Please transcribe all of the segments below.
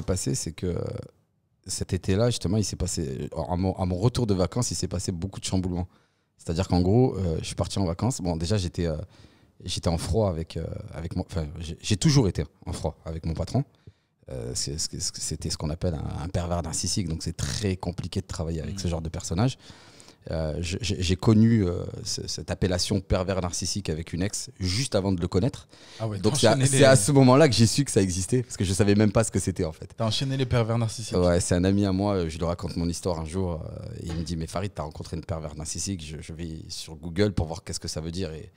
s'est passé, c'est que cet été-là, justement, il s'est passé, à mon retour de vacances, il s'est passé beaucoup de chamboulements. C'est-à-dire qu'en gros, je suis parti en vacances. Bon, déjà, j'étais en froid avec mon. Enfin, j'ai toujours été en froid avec mon patron. C'était ce qu'on appelle un pervers narcissique. Donc, c'est très compliqué de travailler avec ce genre de personnage. J'ai connu cette appellation pervers narcissique avec une ex juste avant de le connaître. Ah ouais, donc c'est à ce moment-là que j'ai su que ça existait, parce que je savais même pas ce que c'était en fait. T'as enchaîné les pervers narcissiques. Ouais, c'est un ami à moi, je lui raconte mon histoire un jour, et il me dit mais Farid, t'as rencontré une pervers narcissique. Je vais sur Google pour voir qu'est-ce que ça veut dire, et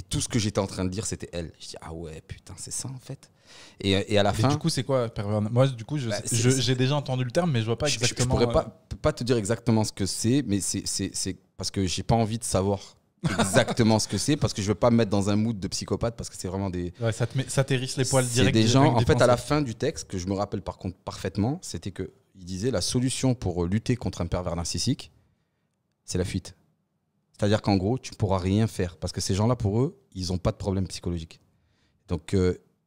tout ce que j'étais en train de dire c'était elle. Je dis ah ouais putain, c'est ça en fait. Et à la fin. Du coup, c'est quoi pervers? Moi, du coup, j'ai déjà entendu le terme, mais je vois pas exactement. Je pourrais pas te dire exactement ce que c'est, mais c'est parce que j'ai pas envie de savoir exactement ce que c'est, parce que je veux pas me mettre dans un mood de psychopathe, parce que c'est vraiment des. Ouais, ça t'hérisse les poils direct. C'est des gens. En fait, à la fin du texte, que je me rappelle par contre parfaitement, c'était que il disait la solution pour lutter contre un pervers narcissique, c'est la fuite. C'est-à-dire qu'en gros, tu pourras rien faire, parce que ces gens-là, pour eux, ils ont pas de problème psychologique. Donc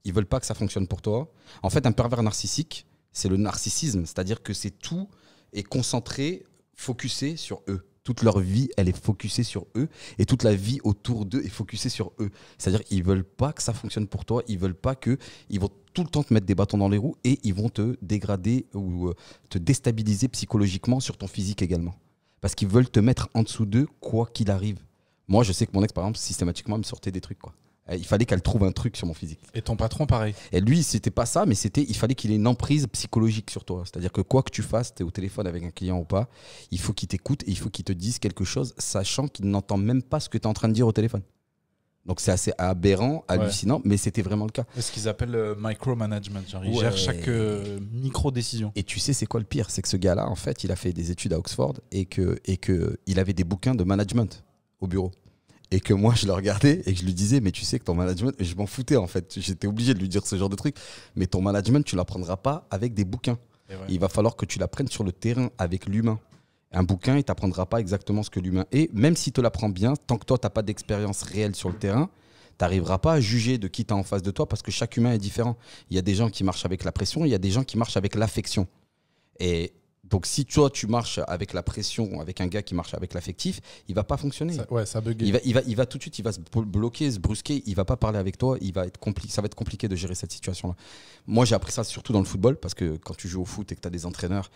ils veulent pas que ça fonctionne pour toi. En fait, un pervers narcissique, c'est le narcissisme. C'est-à-dire que c'est tout est concentré, focusé sur eux. Toute leur vie, elle est focusée sur eux. Et toute la vie autour d'eux est focusée sur eux. C'est-à-dire qu'ils veulent pas que ça fonctionne pour toi. Ils veulent pas que... Ils vont tout le temps te mettre des bâtons dans les roues et ils vont te dégrader ou te déstabiliser psychologiquement sur ton physique également. Parce qu'ils veulent te mettre en dessous d'eux, quoi qu'il arrive. Moi, je sais que mon ex, par exemple, systématiquement, me sortait des trucs, quoi. Il fallait qu'elle trouve un truc sur mon physique. Et ton patron, pareil. Et lui, c'était pas ça, mais il fallait qu'il ait une emprise psychologique sur toi. C'est-à-dire que quoi que tu fasses, tu es au téléphone avec un client ou pas, il faut qu'il t'écoute et il faut qu'il te dise quelque chose, sachant qu'il n'entend même pas ce que tu es en train de dire au téléphone. Donc c'est assez aberrant, hallucinant, mais c'était vraiment le cas. C'est ce qu'ils appellent micromanagement. Genre, il gère chaque micro-décision. Et tu sais, c'est quoi le pire? C'est que ce gars-là, en fait, il a fait des études à Oxford et qu'il avait des bouquins de management au bureau. Et que moi, je le regardais et que je lui disais, mais tu sais que ton management, et je m'en foutais en fait, j'étais obligé de lui dire ce genre de truc, mais ton management, tu ne l'apprendras pas avec des bouquins. Il va falloir que tu l'apprennes sur le terrain, avec l'humain. Un bouquin, il ne t'apprendra pas exactement ce que l'humain est, même s'il te l'apprend bien, tant que toi, tu n'as pas d'expérience réelle sur le terrain, tu n'arriveras pas à juger de qui tu as en face de toi, parce que chaque humain est différent. Il y a des gens qui marchent avec la pression, il y a des gens qui marchent avec l'affection. Et donc, si toi, tu marches avec la pression, avec un gars qui marche avec l'affectif, il va pas fonctionner. Ça bug. Il va tout de suite, il va se bloquer, se brusquer, il va pas parler avec toi, ça va être compliqué de gérer cette situation-là. Moi, j'ai appris ça surtout dans le football, parce que quand tu joues au foot et que tu as des entraîneurs,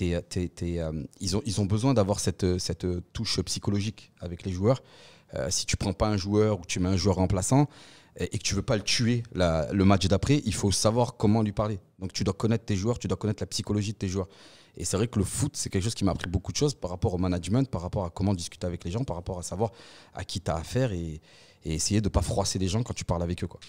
ils ont besoin d'avoir cette touche psychologique avec les joueurs. Si tu prends pas un joueur ou tu mets un joueur remplaçant, et que tu veux pas le tuer le match d'après, il faut savoir comment lui parler. Donc tu dois connaître tes joueurs, tu dois connaître la psychologie de tes joueurs. Et c'est vrai que le foot, c'est quelque chose qui m'a appris beaucoup de choses par rapport au management, par rapport à comment discuter avec les gens, par rapport à savoir à qui tu as affaire et essayer de ne pas froisser les gens quand tu parles avec eux, quoi.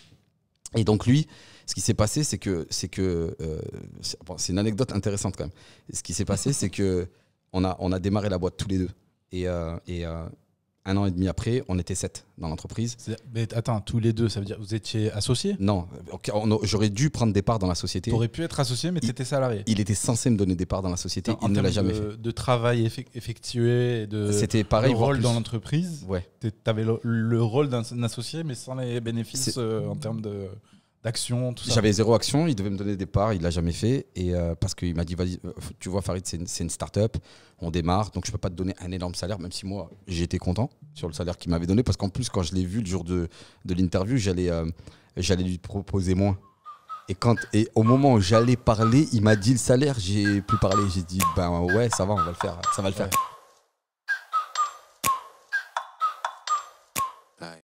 Et donc lui, ce qui s'est passé, c'est une anecdote intéressante quand même. Ce qui s'est passé, c'est qu'on a démarré la boîte tous les deux. Et 1 an et demi après, on était 7 dans l'entreprise. Mais attends, tous les deux, ça veut dire que vous étiez associés? Non, j'aurais dû prendre des parts dans la société. Tu aurais pu être associé, mais tu étais salarié. Il était censé me donner des parts dans la société, Non, il ne l'a jamais fait. De travail effectué, et c'était pareil, de rôle dans l'entreprise. Ouais. Tu avais le rôle d'un associé, mais sans les bénéfices en termes d'action, tout ça. J'avais 0 action, il devait me donner des parts, il l'a jamais fait. Et parce qu'il m'a dit, vas-y, tu vois Farid, c'est une start-up, on démarre, donc je peux pas te donner un énorme salaire, même si moi j'étais content sur le salaire qu'il m'avait donné, parce qu'en plus quand je l'ai vu le jour de l'interview, j'allais lui proposer moins. Et au moment où j'allais parler, il m'a dit le salaire, j'ai plus parlé, j'ai dit ben ouais, ça va, on va le faire, ça va le faire.